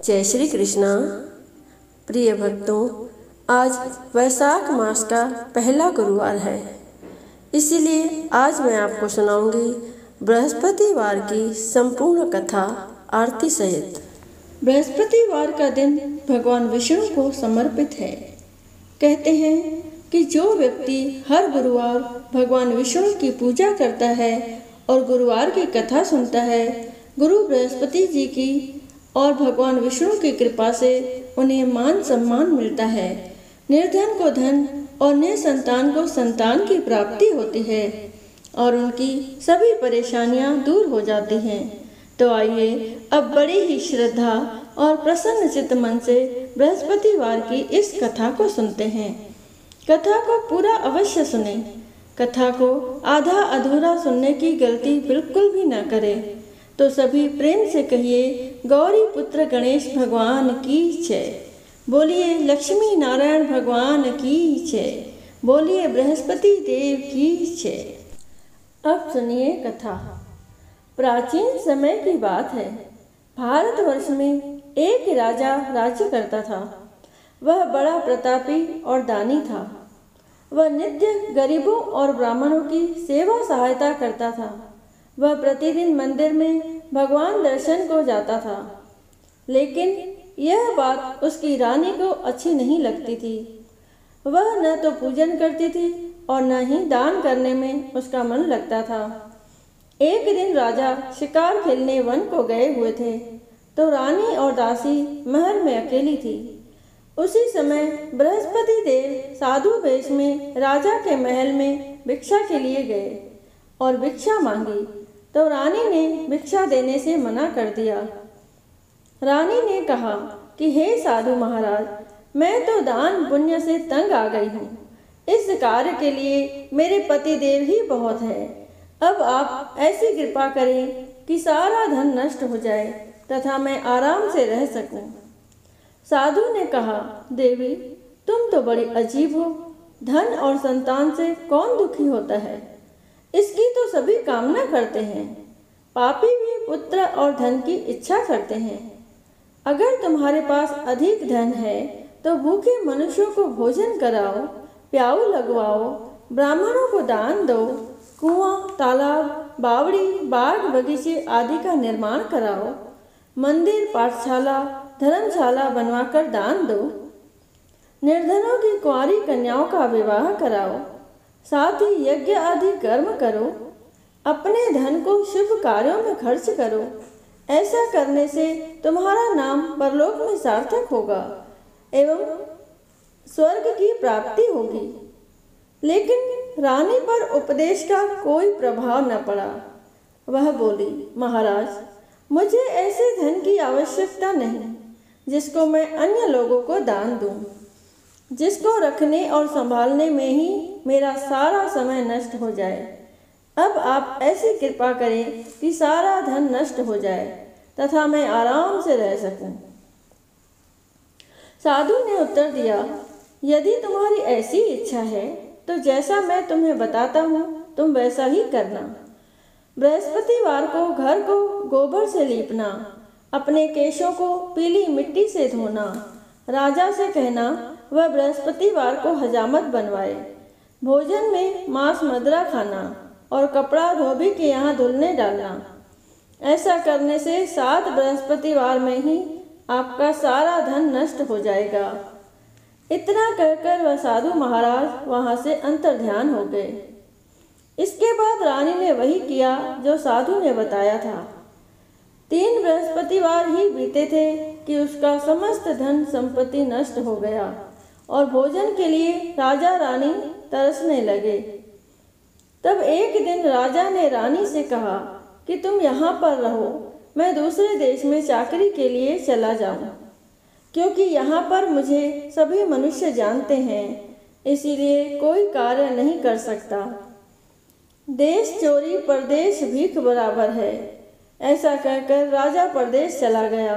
जय श्री कृष्णा। प्रिय भक्तों, आज वैशाख मास का पहला गुरुवार है, इसीलिए आज मैं आपको सुनाऊंगी बृहस्पतिवार की संपूर्ण कथा आरती सहित। बृहस्पतिवार का दिन भगवान विष्णु को समर्पित है। कहते हैं कि जो व्यक्ति हर गुरुवार भगवान विष्णु की पूजा करता है और गुरुवार की कथा सुनता है, गुरु बृहस्पति जी की और भगवान विष्णु की कृपा से उन्हें मान सम्मान मिलता है। निर्धन को धन और निसंतान को संतान की प्राप्ति होती है और उनकी सभी परेशानियां दूर हो जाती हैं। तो आइए अब बड़ी ही श्रद्धा और प्रसन्न चित्त मन से बृहस्पतिवार की इस कथा को सुनते हैं। कथा को पूरा अवश्य सुने। कथा को आधा अधूरा सुनने की गलती बिल्कुल भी न करें। तो सभी प्रेम से कहिए, गौरी पुत्र गणेश भगवान की जय। बोलिए लक्ष्मी नारायण भगवान की जय। बोलिए बृहस्पति देव की जय। अब सुनिए कथा। प्राचीन समय की बात है। भारतवर्ष में एक राजा राज्य करता था। वह बड़ा प्रतापी और दानी था। वह नित्य गरीबों और ब्राह्मणों की सेवा सहायता करता था। वह प्रतिदिन मंदिर में भगवान दर्शन को जाता था, लेकिन यह बात उसकी रानी को अच्छी नहीं लगती थी। वह न तो पूजन करती थी और न ही दान करने में उसका मन लगता था। एक दिन राजा शिकार खेलने वन को गए हुए थे, तो रानी और दासी महल में अकेली थी। उसी समय बृहस्पति देव साधु वेश में राजा के महल में भिक्षा के लिए गए और भिक्षा मांगी, तो रानी ने भिक्षा देने से मना कर दिया। रानी ने कहा कि हे साधु महाराज, मैं तो दान पुण्य से तंग आ गई हूँ। इस कार्य के लिए मेरे पति देव ही बहुत है। अब आप ऐसी कृपा करें कि सारा धन नष्ट हो जाए तथा मैं आराम से रह सकूं। साधु ने कहा, देवी तुम तो बड़ी अजीब हो। धन और संतान से कौन दुखी होता है? इसकी तो सभी कामना करते हैं। पापी भी पुत्र और धन की इच्छा करते हैं। अगर तुम्हारे पास अधिक धन है तो भूखे मनुष्यों को भोजन कराओ, प्याऊ लगवाओ, ब्राह्मणों को दान दो, कुआं, तालाब, बावड़ी, बाग बगीचे आदि का निर्माण कराओ, मंदिर, पाठशाला, धर्मशाला बनवाकर दान दो, निर्धनों की कुंवारी कन्याओं का विवाह कराओ, साथ ही यज्ञ आदि कर्म करो, अपने धन को शुभ कार्यों में खर्च करो। ऐसा करने से तुम्हारा नाम परलोक में सार्थक होगा एवं स्वर्ग की प्राप्ति होगी। लेकिन रानी पर उपदेश का कोई प्रभाव न पड़ा। वह बोली, महाराज मुझे ऐसे धन की आवश्यकता नहीं जिसको मैं अन्य लोगों को दान दूं, जिसको रखने और संभालने में ही मेरा सारा समय नष्ट हो जाए। अब आप ऐसी कृपा करें कि सारा धन नष्ट हो जाए तथा मैं आराम से रह सकूं। साधु ने उत्तर दिया, यदि तुम्हारी ऐसी इच्छा है तो जैसा मैं तुम्हें बताता हूँ तुम वैसा ही करना। बृहस्पतिवार को घर को गोबर से लीपना, अपने केशों को पीली मिट्टी से धोना, राजा से कहना वह बृहस्पतिवार को हजामत बनवाए, भोजन में मांस मदिरा खाना और कपड़ा धोबी के यहाँ धुलने डालना। ऐसा करने से 7 बृहस्पतिवार में ही आपका सारा धन नष्ट हो जाएगा। इतना कहकर वह साधु महाराज वहाँ से अंतर्ध्यान हो गए। इसके बाद रानी ने वही किया जो साधु ने बताया था। 3 बृहस्पतिवार ही बीते थे कि उसका समस्त धन संपत्ति नष्ट हो गया और भोजन के लिए राजा रानी तरसने लगे। तब एक दिन राजा ने रानी से कहा कि तुम यहाँ पर रहो, मैं दूसरे देश में चाकरी के लिए चला जाऊँ, क्योंकि यहाँ पर मुझे सभी मनुष्य जानते हैं, इसीलिए कोई कार्य नहीं कर सकता। देश चोरी परदेश भीख बराबर है। ऐसा कहकर राजा परदेश चला गया।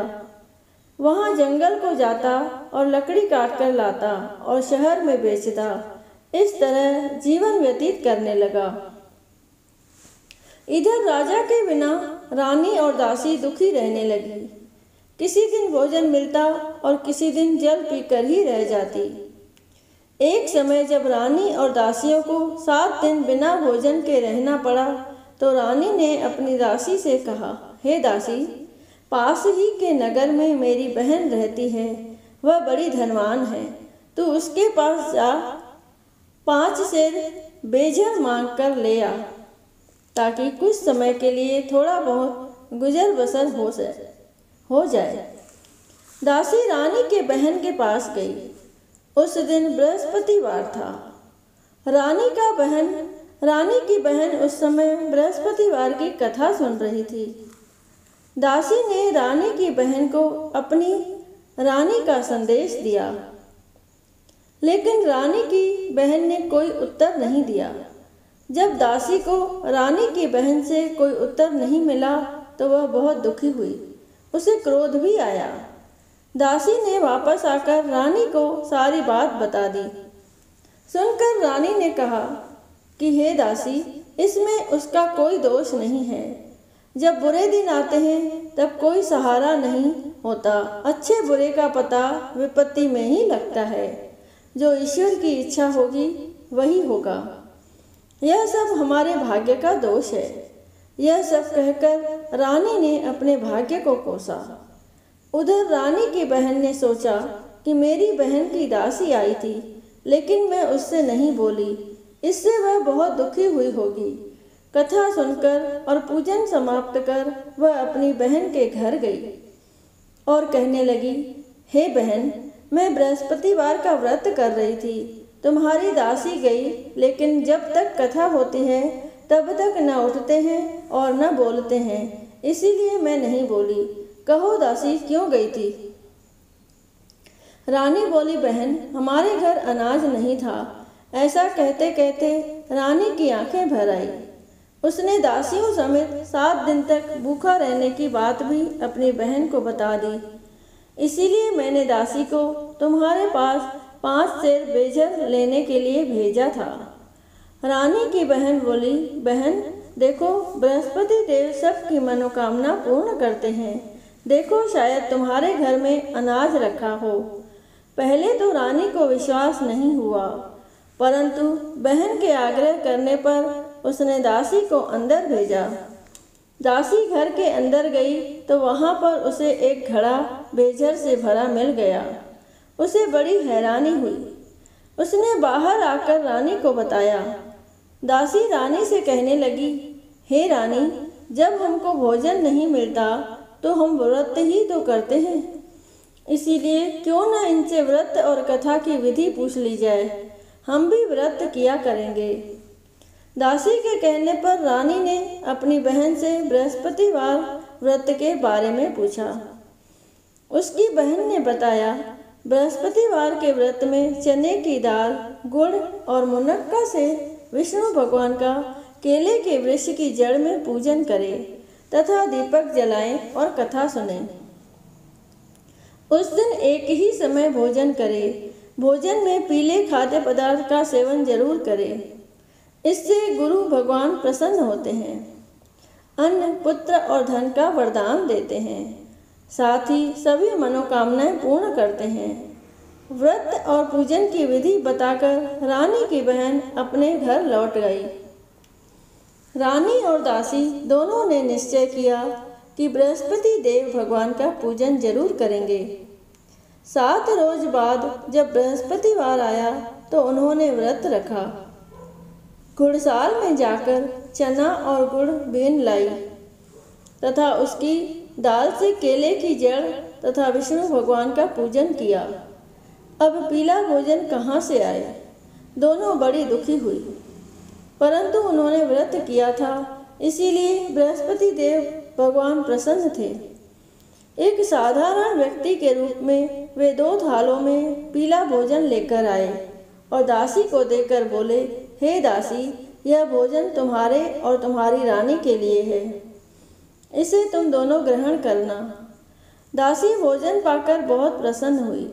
वहाँ जंगल को जाता और लकड़ी काट कर लाता और शहर में बेचता। इस तरह जीवन व्यतीत करने लगा। इधर राजा के बिना रानी और दासी दुखी रहने लगी। किसी दिन भोजन मिलता और किसी दिन जल पीकर ही रह जाती। एक समय जब रानी और दासियों को 7 दिन बिना भोजन के रहना पड़ा तो रानी ने अपनी दासी से कहा, हे दासी, पास ही के नगर में मेरी बहन रहती है, वह बड़ी धनवान है। तू उसके पास जा 5 सेर बेझर मांग कर ले आ, ताकि कुछ समय के लिए थोड़ा बहुत गुजर बसर हो जाए। दासी रानी के बहन के पास गई। उस दिन बृहस्पतिवार था। रानी की बहन उस समय बृहस्पतिवार की कथा सुन रही थी। दासी ने रानी की बहन को अपनी रानी का संदेश दिया, लेकिन रानी की बहन ने कोई उत्तर नहीं दिया। जब दासी को रानी की बहन से कोई उत्तर नहीं मिला तो वह बहुत दुखी हुई, उसे क्रोध भी आया। दासी ने वापस आकर रानी को सारी बात बता दी। सुनकर रानी ने कहा कि हे दासी, इसमें उसका कोई दोष नहीं है। जब बुरे दिन आते हैं तब कोई सहारा नहीं होता। अच्छे बुरे का पता विपत्ति में ही लगता है। जो ईश्वर की इच्छा होगी वही होगा। यह सब हमारे भाग्य का दोष है। यह सब कहकर रानी ने अपने भाग्य को कोसा। उधर रानी की बहन ने सोचा कि मेरी बहन की दासी आई थी, लेकिन मैं उससे नहीं बोली, इससे वह बहुत दुखी हुई होगी। कथा सुनकर और पूजन समाप्त कर वह अपनी बहन के घर गई और कहने लगी, हे बहन, मैं बृहस्पतिवार का व्रत कर रही थी। तुम्हारी दासी गई, लेकिन जब तक कथा होती है तब तक न उठते हैं और न बोलते हैं, इसीलिए मैं नहीं बोली। कहो दासी, क्यों गई थी? रानी बोली, बहन, हमारे घर अनाज नहीं था। ऐसा कहते कहते रानी की आंखें भर आई। उसने दासियों समेत 7 दिन तक भूखा रहने की बात भी अपनी बहन को बता दी। इसीलिए मैंने दासी को तुम्हारे पास 5 सेर बेझर लेने के लिए भेजा था। रानी की बहन बोली, बहन देखो, बृहस्पति देव सबकी मनोकामना पूर्ण करते हैं। देखो, शायद तुम्हारे घर में अनाज रखा हो। पहले तो रानी को विश्वास नहीं हुआ, परंतु बहन के आग्रह करने पर उसने दासी को अंदर भेजा। दासी घर के अंदर गई तो वहाँ पर उसे एक घड़ा बेझर से भरा मिल गया। उसे बड़ी हैरानी हुई। उसने बाहर आकर रानी को बताया। दासी रानी से कहने लगी, हे रानी, जब हमको भोजन नहीं मिलता तो हम व्रत ही तो करते हैं, इसीलिए क्यों न इनसे व्रत और कथा की विधि पूछ ली जाए। हम भी व्रत किया करेंगे। दासी के कहने पर रानी ने अपनी बहन से बृहस्पतिवार व्रत के बारे में पूछा। उसकी बहन ने बताया, बृहस्पतिवार के व्रत में चने की दाल, गुड़ और मुनक्का से विष्णु भगवान का केले के वृक्ष की जड़ में पूजन करें तथा दीपक जलाएं और कथा सुनें। उस दिन एक ही समय भोजन करें। भोजन में पीले खाद्य पदार्थ का सेवन जरूर करें, इससे गुरु भगवान प्रसन्न होते हैं। अन्न, पुत्र और धन का वरदान देते हैं, साथ ही सभी मनोकामनाएं पूर्ण करते हैं। व्रत और पूजन की विधि बताकर रानी की बहन अपने घर लौट गई। रानी और दासी दोनों ने निश्चय किया कि बृहस्पति देव भगवान का पूजन जरूर करेंगे। 7 रोज बाद जब बृहस्पतिवार आया तो उन्होंने व्रत रखा। घुड़साल में जाकर चना और गुड़ बीन लाई तथा उसकी दाल से केले की जड़ तथा विष्णु भगवान का पूजन किया। अब पीला भोजन कहाँ से आए? दोनों बड़ी दुखी हुई, परंतु उन्होंने व्रत किया था, इसीलिए बृहस्पति देव भगवान प्रसन्न थे। एक साधारण व्यक्ति के रूप में वे 2 थालों में पीला भोजन लेकर आए और दासी को देकर बोले, हे दासी, यह भोजन तुम्हारे और तुम्हारी रानी के लिए है, इसे तुम दोनों ग्रहण करना। दासी भोजन पाकर बहुत प्रसन्न हुई।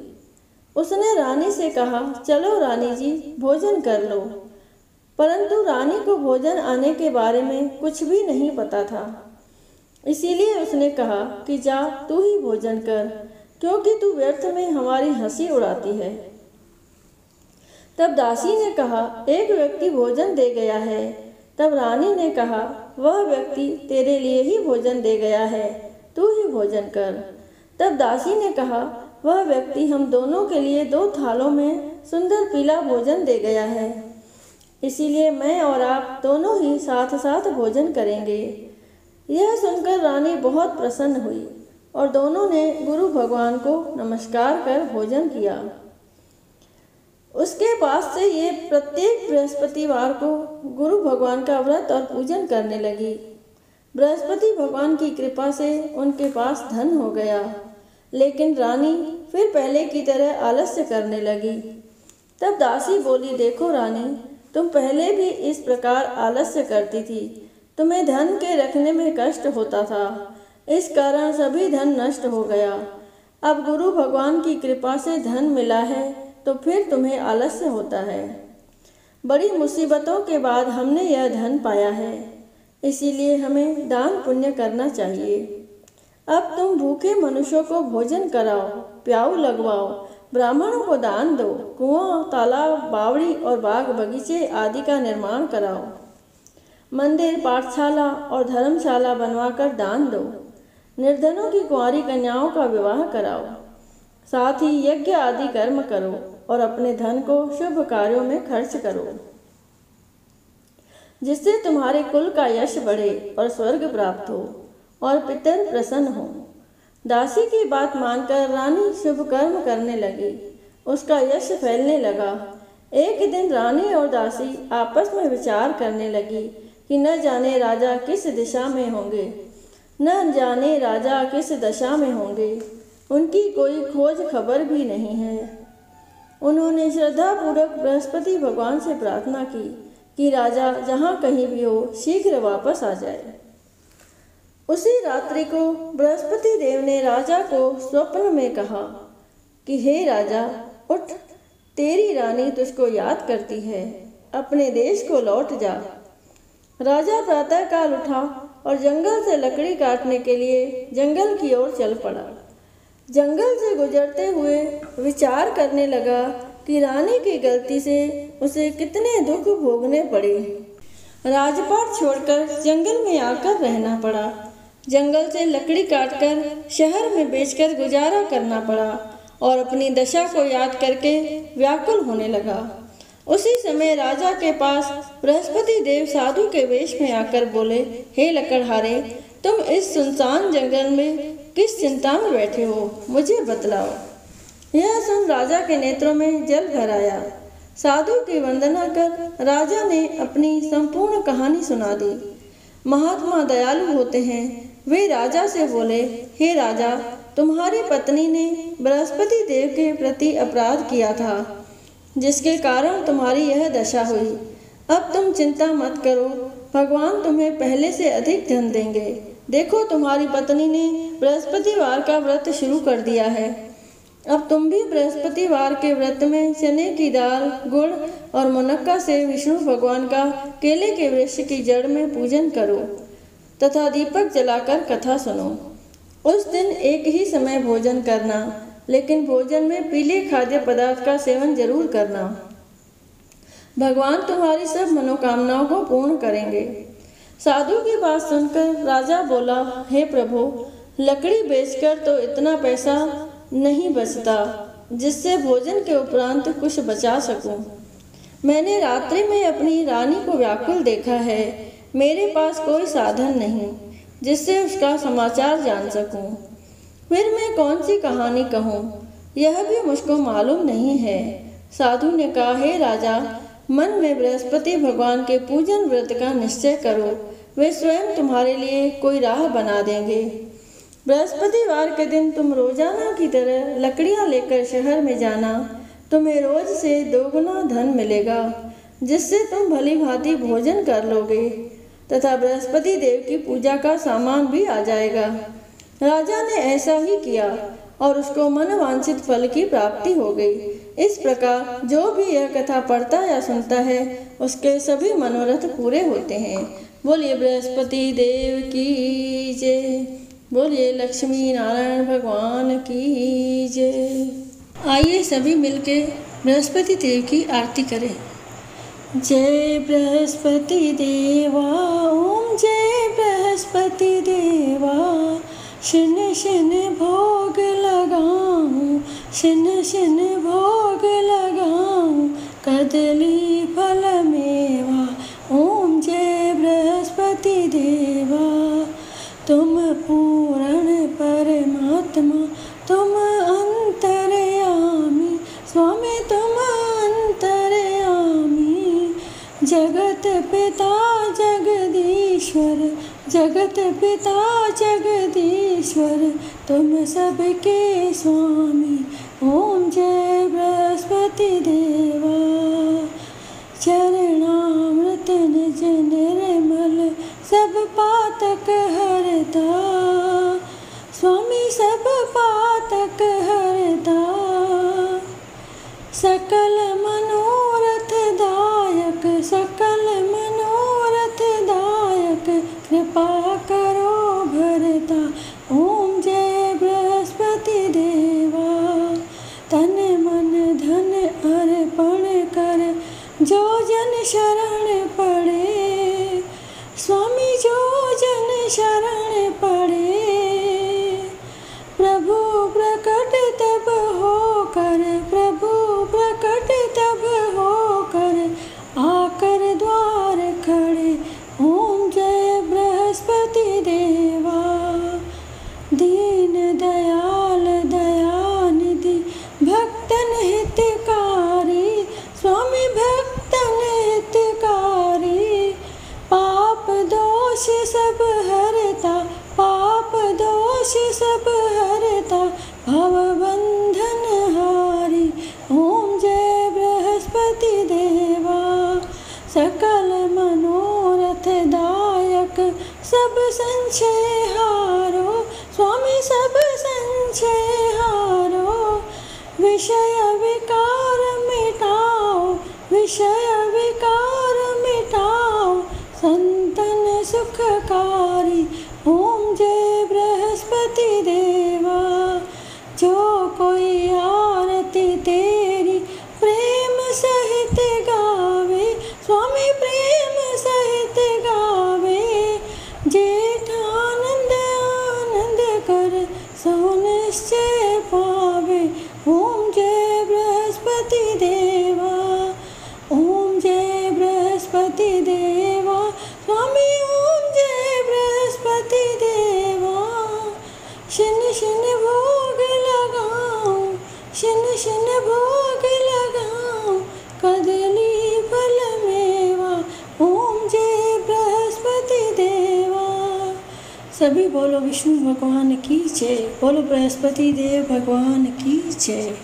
उसने रानी से कहा, चलो रानी जी, भोजन कर लो। परंतु रानी को भोजन आने के बारे में कुछ भी नहीं पता था। इसीलिए उसने कहा कि जा तू ही भोजन कर, क्योंकि तू व्यर्थ में हमारी हंसी उड़ाती है। तब दासी ने कहा, एक व्यक्ति भोजन दे गया है। तब रानी ने कहा, वह व्यक्ति तेरे लिए ही भोजन दे गया है, तू ही भोजन कर। तब दासी ने कहा, वह व्यक्ति हम दोनों के लिए 2 थालों में सुंदर पीला भोजन दे गया है, इसीलिए मैं और आप दोनों ही साथ साथ भोजन करेंगे। यह सुनकर रानी बहुत प्रसन्न हुई और दोनों ने गुरु भगवान को नमस्कार कर भोजन किया। उसके बाद से ये प्रत्येक बृहस्पतिवार को गुरु भगवान का व्रत और पूजन करने लगी। बृहस्पति भगवान की कृपा से उनके पास धन हो गया, लेकिन रानी फिर पहले की तरह आलस्य करने लगी। तब दासी बोली, देखो रानी, तुम पहले भी इस प्रकार आलस्य करती थी, तुम्हें धन के रखने में कष्ट होता था, इस कारण सभी धन नष्ट हो गया। अब गुरु भगवान की कृपा से धन मिला है तो फिर तुम्हें आलस्य होता है। बड़ी मुसीबतों के बाद हमने यह धन पाया है, इसीलिए हमें दान पुण्य करना चाहिए। अब तुम भूखे मनुष्यों को भोजन कराओ, प्याऊ लगवाओ, ब्राह्मणों को दान दो, कुआं, तालाब, बावड़ी और बाग बगीचे आदि का निर्माण कराओ, मंदिर, पाठशाला और धर्मशाला बनवाकर दान दो, निर्धनों की कुंवारी कन्याओं का विवाह कराओ, साथ ही यज्ञ आदि कर्म करो और अपने धन को शुभ कार्यों में खर्च करो, जिससे तुम्हारे कुल का यश बढ़े और स्वर्ग प्राप्त हो और पितर प्रसन्न हो। दासी की बात मानकर रानी शुभ कर्म करने लगी, उसका यश फैलने लगा। एक दिन रानी और दासी आपस में विचार करने लगी कि न जाने राजा किस दिशा में होंगे, न जाने राजा किस दशा में होंगे, उनकी कोई खोज खबर भी नहीं है। उन्होंने श्रद्धापूर्वक बृहस्पति भगवान से प्रार्थना की कि राजा जहाँ कहीं भी हो शीघ्र वापस आ जाए। उसी रात्रि को बृहस्पति देव ने राजा को स्वप्न में कहा कि हे राजा, उठ, तेरी रानी तुझको याद करती है, अपने देश को लौट जा। राजा प्रातःकाल उठा और जंगल से लकड़ी काटने के लिए जंगल की ओर चल पड़ा। जंगल से गुजरते हुए विचार करने लगा कि रानी की गलती से उसे कितने दुख भोगने पड़े। राजपाट छोड़कर जंगल में आकर रहना पड़ा। जंगल से लकड़ी काटकर शहर में बेचकर गुजारा करना पड़ा और अपनी दशा को याद करके व्याकुल होने लगा। उसी समय राजा के पास बृहस्पति देव साधु के वेश में आकर बोले, हे लकड़हारे, तुम इस सुनसान जंगल में किस चिंता में बैठे हो, मुझे बतलाओ। यह सुन राजा के नेत्रों में जल भर आया। साधु की वंदना कर राजा ने अपनी संपूर्ण कहानी सुना दी। महात्मा दयालु होते हैं। वे राजा से बोले, हे राजा, तुम्हारी पत्नी ने बृहस्पति देव के प्रति अपराध किया था, जिसके कारण तुम्हारी यह दशा हुई। अब तुम चिंता मत करो, भगवान तुम्हें पहले से अधिक धन देंगे। देखो, तुम्हारी पत्नी ने बृहस्पतिवार का व्रत शुरू कर दिया है। अब तुम भी बृहस्पतिवार के व्रत में चने की दाल, गुड़ और मुनक्का से विष्णु भगवान का केले के वृक्ष की जड़ में पूजन करो तथा दीपक जलाकर कथा सुनो। उस दिन एक ही समय भोजन करना, लेकिन भोजन में पीले खाद्य पदार्थ का सेवन जरूर करना। भगवान तुम्हारी सब मनोकामनाओं को पूर्ण करेंगे। साधु की बात सुनकर राजा बोला, हे प्रभु, लकड़ी बेचकर तो इतना पैसा नहीं बचता जिससे भोजन के उपरांत कुछ बचा सकूं। मैंने रात्रि में अपनी रानी को व्याकुल देखा है। मेरे पास कोई साधन नहीं जिससे उसका समाचार जान सकूं। फिर मैं कौन सी कहानी कहूँ, यह भी मुझको मालूम नहीं है। साधु ने कहा, हे राजा, मन में बृहस्पति भगवान के पूजन व्रत का निश्चय करो, वे स्वयं तुम्हारे लिए कोई राह बना देंगे। बृहस्पतिवार के दिन तुम रोजाना की तरह लकड़ियां लेकर शहर में जाना। तुम्हें रोज से दोगुना धन मिलेगा, जिससे तुम भली भांति भोजन कर लोगे तथा बृहस्पति देव की पूजा का सामान भी आ जाएगा। राजा ने ऐसा ही किया और उसको मनवांछित फल की प्राप्ति हो गई। इस प्रकार जो भी यह कथा पढ़ता या सुनता है, उसके सभी मनोरथ पूरे होते हैं। बोलिए बृहस्पति देव की जय। बोलिए लक्ष्मी नारायण भगवान की जय। आइए सभी मिलके बृहस्पति देव की आरती करें। जय बृहस्पति देवा ओम जय बृहस्पति देवा। शन शन भोग लगाऊं, शन शन भोग लगाऊं, कदली फल मेवा। ओम जय बृहस्पति देवा। तुम पूर्ण परमात्मा, तुम अंतर्यामी, स्वामी तुम अंतर्यामी। जगत पिता जगदीश्वर, जगत पिता जगदीश्वर, तुम सबके स्वामी। ओम जय बृहस्पति देवा। चरणामृत निज निर्मल, सब पातक हरता, स्वामी सब पातक हरता। सकल मनोरथ दायक, सकल मनोरथ दायक, कृपा करो भरता। ओम जय बृहस्पति देवा। तन मन धन अर्पण कर, जो जन शरण पड़े, स्वामी जो जन शरण पड़े। प्रभु प्रकट तब होकर, प्रभु प्रकट तब होकर, आकर द्वार खड़े। ओम जय बृहस्पति देवा। दीन दयाल दयानिधि, भक्तन हितकारी, स्वामी भक्तन हितकारी। पाप दोष सब हरता, पाप दोष सब हरता, भव बंधन हारी। ओम जय बृहस्पति देवा। सकल मनोरथ दायक, सब संशय हारो, स्वामी सब संशय हारो। विषय विकार मिटाओ, विषय विकार मिटाओ, संतन सुखकारी। ओम जय बृहस्पति देवा। जो कोई आरती तेरी प्रेम सहित गावे, स्वामी प्रेम सहित गावे। जेठ आनंद आनंद कर, सो निश्चय पावे। ओम जय बृहस्पति देवा। ओम जय बृहस्पति देवा, स्वामी ओम जय बृहस्पति देवा। शन शन भोग लगाऊं, शन शन भोग लगाऊं, कदली फल मेवा। ओम जय बृहस्पति देवा। सभी बोलो विष्णु भगवान की जय। बोलो बृहस्पति देव भगवान की जय।